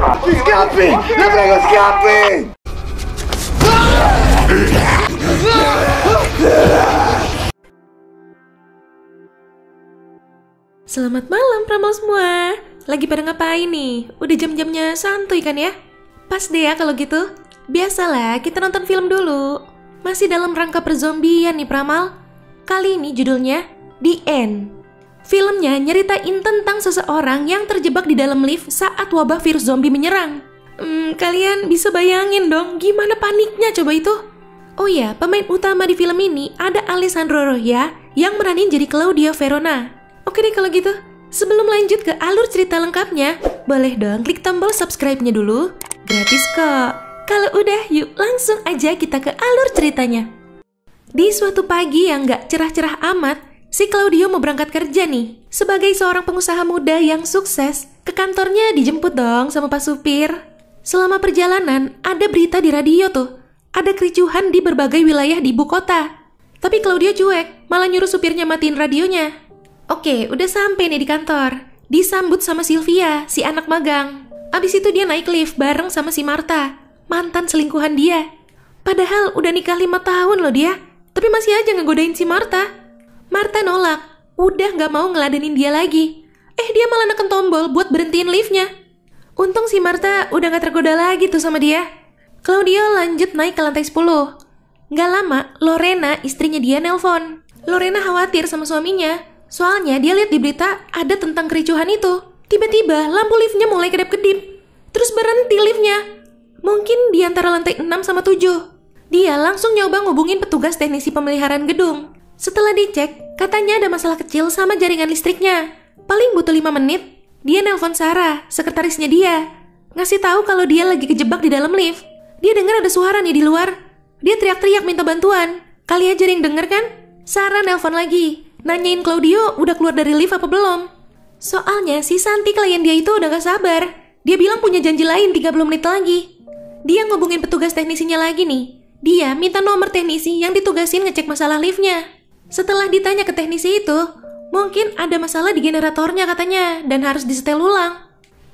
Escape! Le prego, escape! Selamat malam Pramal semua. Lagi pada ngapain nih? Udah jam-jamnya santuy kan ya? Pas deh ya kalau gitu. Biasalah kita nonton film dulu. Masih dalam rangka perzombian nih Pramal. Kali ini judulnya The End. Filmnya nyeritain tentang seseorang yang terjebak di dalam lift saat wabah virus zombie menyerang. Kalian bisa bayangin dong gimana paniknya coba itu? Oh ya, pemain utama di film ini ada Alessandro Roja yang meranin jadi Claudia Verona. Oke deh kalau gitu, sebelum lanjut ke alur cerita lengkapnya, boleh dong klik tombol subscribe-nya dulu. Gratis kok. Kalau udah, yuk langsung aja kita ke alur ceritanya. Di suatu pagi yang gak cerah-cerah amat, si Claudio mau berangkat kerja nih. Sebagai seorang pengusaha muda yang sukses, ke kantornya dijemput dong sama Pak Supir. Selama perjalanan, ada berita di radio tuh. Ada kericuhan di berbagai wilayah di ibu kota. Tapi Claudio cuek, malah nyuruh supirnya matiin radionya. Oke, udah sampai nih di kantor. Disambut sama Sylvia, si anak magang. Abis itu dia naik lift bareng sama si Marta, mantan selingkuhan dia. Padahal udah nikah 5 tahun loh dia, tapi masih aja ngegodain si Marta. Marta nolak, udah gak mau ngeladenin dia lagi. Dia malah neken tombol buat berhentiin liftnya. Untung si Marta udah gak tergoda lagi tuh sama dia. Claudio lanjut naik ke lantai 10. Gak lama, Lorena, istrinya dia, nelpon. Lorena khawatir sama suaminya, soalnya dia lihat di berita ada tentang kericuhan itu. Tiba-tiba lampu liftnya mulai kedap-kedip. Terus berhenti liftnya. Mungkin di antara lantai 6 sama 7. Dia langsung nyoba ngubungin petugas teknisi pemeliharaan gedung. Setelah dicek, katanya ada masalah kecil sama jaringan listriknya. Paling butuh 5 menit, dia nelpon Sarah, sekretarisnya dia. Ngasih tahu kalau dia lagi kejebak di dalam lift. Dia dengar ada suara nih di luar. Dia teriak-teriak minta bantuan. Kali aja yang denger kan? Sarah nelpon lagi, nanyain Claudio udah keluar dari lift apa belum. Soalnya si Santi klien dia itu udah gak sabar. Dia bilang punya janji lain 30 menit lagi. Dia ngubungin petugas teknisinya lagi nih. Dia minta nomor teknisi yang ditugasin ngecek masalah liftnya. Setelah ditanya ke teknisi itu, mungkin ada masalah di generatornya katanya dan harus disetel ulang.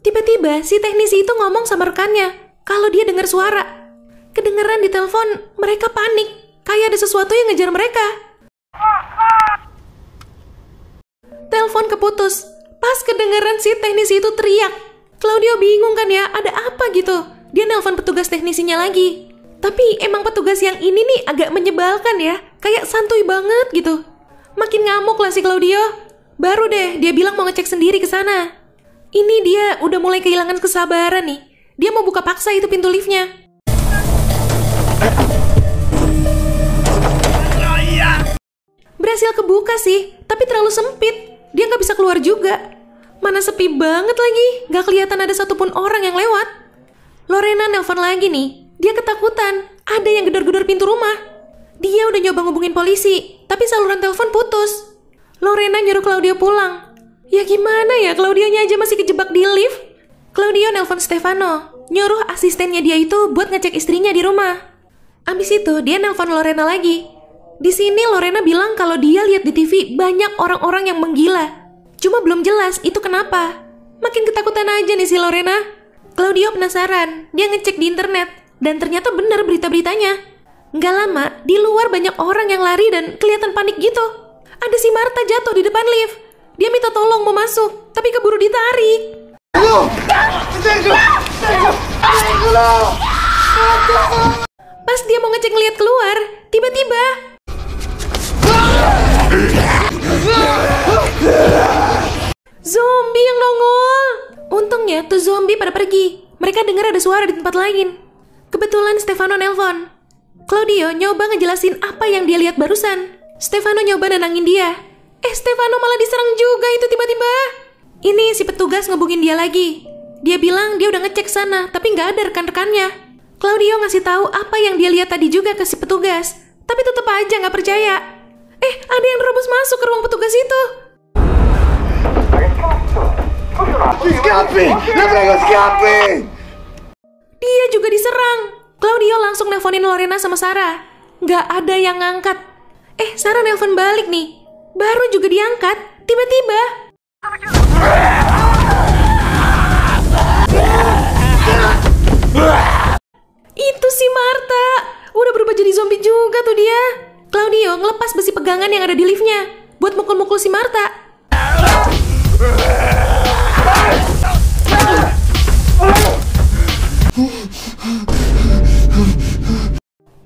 Tiba-tiba si teknisi itu ngomong sama rekannya kalau dia dengar suara. Kedengeran di telepon, mereka panik, kayak ada sesuatu yang ngejar mereka. Telepon keputus. Pas kedengeran si teknisi itu teriak. Claudio bingung kan ya, ada apa gitu. Dia nelpon petugas teknisinya lagi. Tapi emang petugas yang ini nih agak menyebalkan ya, kayak santuy banget gitu. Makin ngamuk lah si Claudio. Baru deh dia bilang mau ngecek sendiri ke sana. Ini dia udah mulai kehilangan kesabaran nih. Dia mau buka paksa itu pintu liftnya. Berhasil kebuka sih, tapi terlalu sempit. Dia nggak bisa keluar juga. Mana sepi banget lagi, nggak kelihatan ada satupun orang yang lewat. Lorena nelpon lagi nih. Dia ketakutan, ada yang gedor-gedor pintu rumah. Dia udah nyoba ngubungin polisi, tapi saluran telepon putus. Lorena nyuruh Claudio pulang. Ya gimana ya, Claudionya aja masih kejebak di lift. Claudio nelpon Stefano, nyuruh asistennya dia itu buat ngecek istrinya di rumah. Abis itu dia nelpon Lorena lagi. Di sini Lorena bilang kalau dia lihat di TV banyak orang-orang yang menggila. Cuma belum jelas itu kenapa. Makin ketakutan aja nih si Lorena. Claudio penasaran, dia ngecek di internet. Dan ternyata benar berita-beritanya. Nggak lama, di luar banyak orang yang lari dan kelihatan panik gitu. Ada si Marta jatuh di depan lift. Dia minta tolong mau masuk, tapi keburu ditarik. Pas dia mau ngecek ngeliat keluar, tiba-tiba zombie yang nongol. Untungnya tuh zombie pada pergi. Mereka dengar ada suara di tempat lain. Kebetulan Stefano nelpon. Claudio nyoba ngejelasin apa yang dia lihat barusan. Stefano nyoba nenangin dia. Stefano malah diserang juga itu tiba-tiba. Ini si petugas ngehubungin dia lagi. Dia bilang dia udah ngecek sana, tapi nggak ada rekan-rekannya. Claudio ngasih tahu apa yang dia lihat tadi juga ke si petugas, tapi tetap aja nggak percaya. Ada yang nerobos masuk ke ruang petugas itu. Escape! Le prego, escape! Dia juga diserang. Claudio langsung nelponin Lorena sama Sarah. Nggak ada yang ngangkat. Sarah nelpon balik nih. Baru juga diangkat, tiba-tiba Claudio ngelepas besi pegangan yang ada di liftnya buat mukul-mukul si Martha.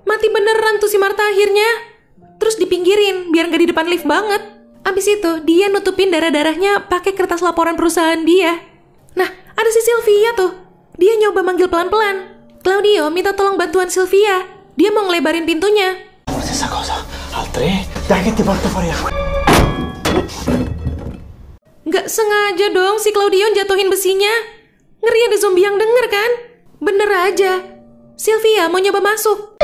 Mati beneran tuh si Martha akhirnya. Terus dipinggirin biar gak di depan lift banget. Abis itu dia nutupin darah-darahnya pakai kertas laporan perusahaan dia. Nah, ada si Sylvia tuh. Dia nyoba manggil pelan-pelan. Claudio minta tolong bantuan Sylvia. Dia mau ngelebarin pintunya. Stessa cosa, al 3, dai che ti porto fuori acqua. Nggak sengaja dong si Claudio jatuhin besinya. Ngeri ada zombie yang denger kan? Bener aja. Sylvia mau nyoba masuk.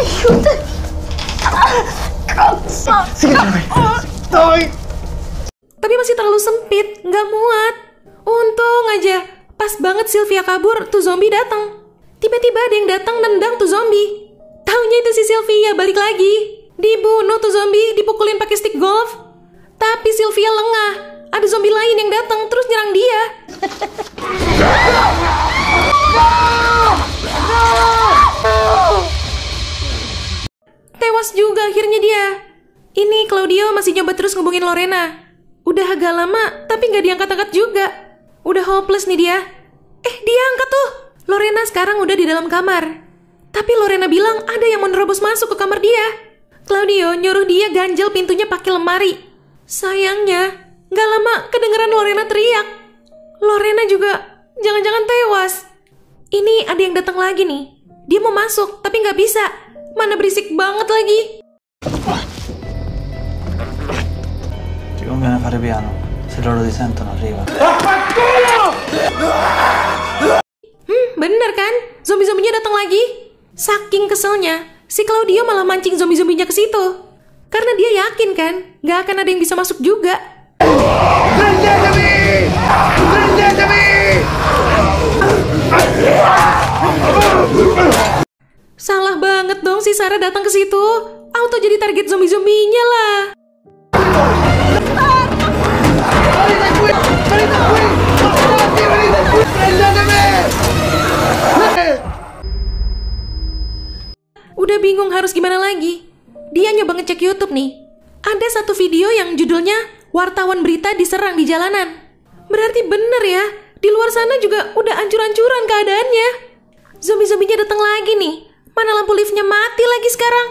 Tapi masih terlalu sempit, nggak muat. Untung aja, pas banget Sylvia kabur, tuh zombie datang. Tiba-tiba ada yang datang nendang tuh zombie. Taunya itu si Sylvia balik lagi. Dibunuh tuh zombie, dipukulin pakai stick golf. Tapi Sylvia lengah. Ada zombie lain yang datang terus nyerang dia. Tewas juga akhirnya dia. Ini Claudio masih nyoba terus ngubungin Lorena. Udah agak lama, tapi nggak diangkat-angkat juga. Udah hopeless nih dia. Dia angkat tuh. Lorena sekarang udah di dalam kamar. Tapi Lorena bilang ada yang mau nerobos masuk ke kamar dia. Claudio nyuruh dia ganjel pintunya pakai lemari. Sayangnya, nggak lama kedengeran Lorena teriak. Lorena juga jangan-jangan tewas. Ini ada yang datang lagi nih. Dia mau masuk, tapi nggak bisa. Mana berisik banget lagi. Ti conviene fare piano, se loro ti sentono arriva. Bener kan? Zombie-zombinya datang lagi. Saking keselnya, si Claudio malah mancing zombie-zombinya ke situ. Karena dia yakin kan, nggak akan ada yang bisa masuk juga. Prendetemi! Prendetemi! Salah banget dong si Sarah datang ke situ. Auto jadi target zombie-zombinya lah. Udah bingung harus gimana lagi. Dia nyoba ngecek YouTube nih. Ada satu video yang judulnya wartawan berita diserang di jalanan. Berarti bener ya, di luar sana juga udah ancur-ancuran keadaannya. Zombie-zombinya datang lagi nih. Mana lampu liftnya mati lagi sekarang.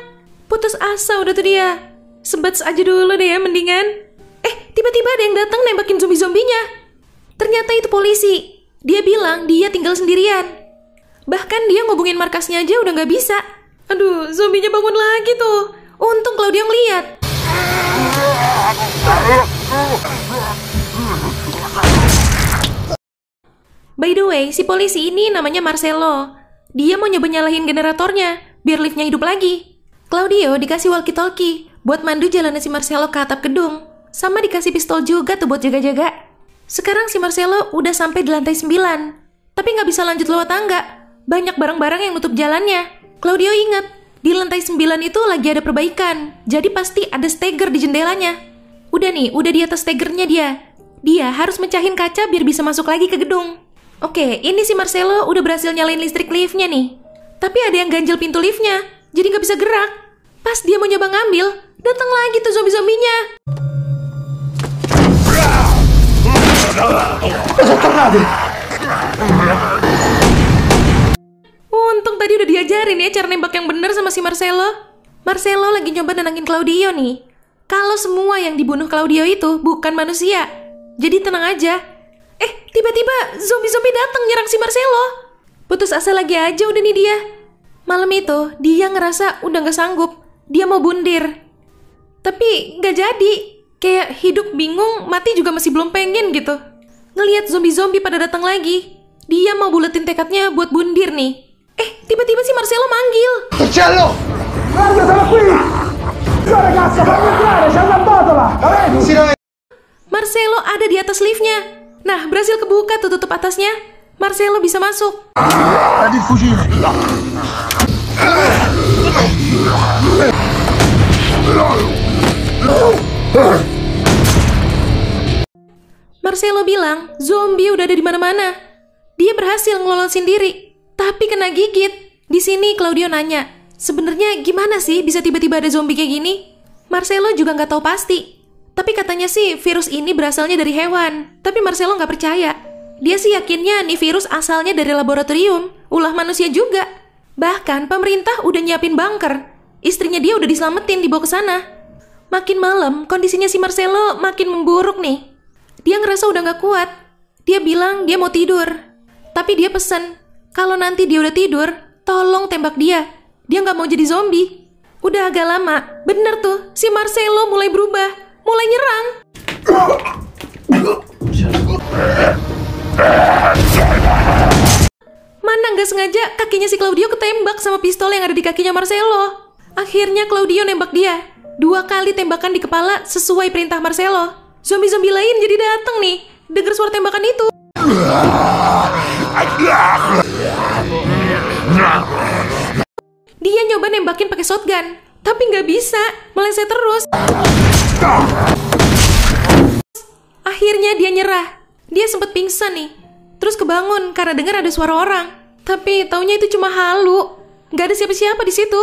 Putus asa udah tuh dia. Sebats aja dulu deh ya mendingan. Tiba-tiba ada yang datang nembakin zombie-zombinya. Ternyata itu polisi. Dia bilang dia tinggal sendirian. Bahkan dia ngubungin markasnya aja udah gak bisa. Aduh, zombinya bangun lagi tuh. Untung Claudio ngeliat. By the way, si polisi ini namanya Marcelo. Dia mau nyoba nyalahin generatornya, biar liftnya hidup lagi. Claudio dikasih walkie-talkie buat mandu jalannya si Marcelo ke atap gedung. Sama dikasih pistol juga tuh buat jaga-jaga. Sekarang si Marcelo udah sampai di lantai 9. Tapi nggak bisa lanjut lewat tangga. Banyak barang-barang yang nutup jalannya. Claudio ingat, di lantai 9 itu lagi ada perbaikan. Jadi pasti ada steger di jendelanya. Udah di atas stegernya dia. Dia harus mecahin kaca biar bisa masuk lagi ke gedung. Oke, ini si Marcelo udah berhasil nyalain listrik liftnya nih. Tapi ada yang ganjel pintu liftnya, jadi nggak bisa gerak. Pas dia mau nyoba ngambil, datang lagi tuh zombie-zombinya. Untung tadi udah diajarin ya cara nembak yang bener sama si Marcelo. Marcelo lagi nyoba nenangin Claudio nih. Kalau semua yang dibunuh Claudio itu bukan manusia. Jadi tenang aja. Tiba-tiba zombie-zombie datang nyerang si Marcelo. Putus asa lagi aja udah nih dia. Malam itu dia ngerasa udah gak sanggup. Dia mau bundir. Tapi gak jadi. Kayak hidup bingung, mati juga masih belum pengen gitu. Ngelihat zombie-zombie pada datang lagi. Dia mau buletin tekadnya buat bundir nih. Tiba-tiba si Marcelo manggil. Uccello! Guarda, sono qui! No ragazza, fammi entrare, c'è una botola! La vedi? Marcelo ada di atas liftnya. Nah, berhasil kebuka tuh tutup atasnya. Marcelo bisa masuk. Prendi il fucile! Marcelo bilang zombie udah ada di mana-mana. Dia berhasil ngelolosin diri, tapi kena gigit. Di sini Claudio nanya, sebenarnya gimana sih bisa tiba-tiba ada zombie kayak gini? Marcelo juga nggak tahu pasti. Tapi katanya sih virus ini berasalnya dari hewan. Tapi Marcelo nggak percaya. Dia sih yakinnya nih virus asalnya dari laboratorium, ulah manusia juga. Bahkan pemerintah udah nyiapin bunker. Istrinya dia udah diselamatin dibawa ke sana. Makin malam, kondisinya si Marcelo makin memburuk nih. Dia ngerasa udah nggak kuat. Dia bilang dia mau tidur. Tapi dia pesen, kalau nanti dia udah tidur, tolong tembak dia. Dia nggak mau jadi zombie. Udah agak lama, bener tuh, si Marcelo mulai berubah, mulai nyerang. Mana nggak sengaja kakinya si Claudio ketembak sama pistol yang ada di kakinya Marcelo. Akhirnya Claudio nembak dia. 2 kali tembakan di kepala sesuai perintah Marcelo. Zombie-zombie lain jadi dateng nih, denger suara tembakan itu. Dia nyoba nembakin pakai shotgun, tapi nggak bisa, meleset terus. Akhirnya dia nyerah. Dia sempat pingsan nih, terus kebangun karena dengar ada suara orang. Tapi taunya itu cuma halu, nggak ada siapa-siapa di situ.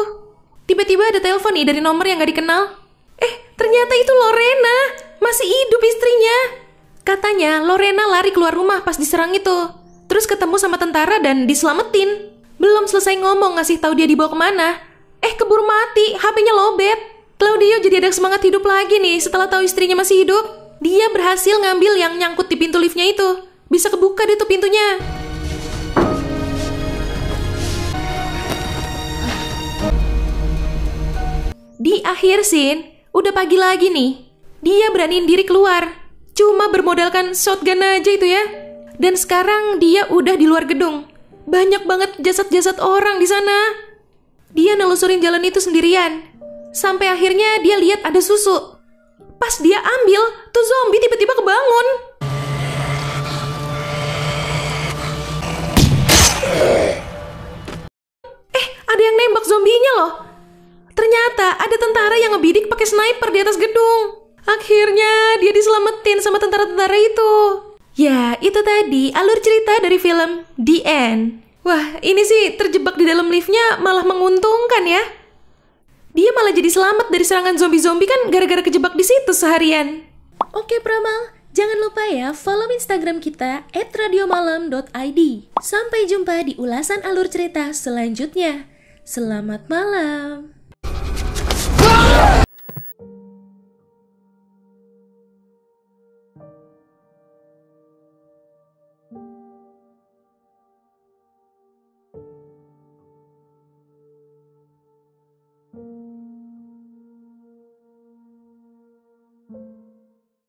Tiba-tiba ada telepon nih dari nomor yang nggak dikenal. Ternyata itu Lorena, masih hidup istrinya. Katanya Lorena lari keluar rumah pas diserang itu, terus ketemu sama tentara dan diselamatin. Belum selesai ngomong ngasih tahu dia dibawa kemana, keburu mati, HP-nya lobet. Claudio jadi ada semangat hidup lagi nih setelah tahu istrinya masih hidup. Dia berhasil ngambil yang nyangkut di pintu liftnya itu. Bisa kebuka deh tuh pintunya. Di akhir scene, udah pagi lagi nih. Dia beraniin diri keluar. Cuma bermodalkan shotgun aja itu ya. Dan sekarang dia udah di luar gedung. Banyak banget jasad-jasad orang di sana. Dia nelusurin jalan itu sendirian. Sampai akhirnya dia lihat ada susu. Pas dia ambil, tuh zombie tiba-tiba kebangun. Ada yang nembak zombinya loh. Ternyata ada tentara yang ngebidik pakai sniper di atas gedung. Akhirnya dia diselamatin sama tentara-tentara itu. Ya, itu tadi alur cerita dari film The End. Wah, ini sih terjebak di dalam liftnya malah menguntungkan ya. Dia malah jadi selamat dari serangan zombie-zombie kan gara-gara kejebak di situ seharian. Oke Pramal, jangan lupa ya follow Instagram kita @radiomalam.id. Sampai jumpa di ulasan alur cerita selanjutnya. Selamat malam.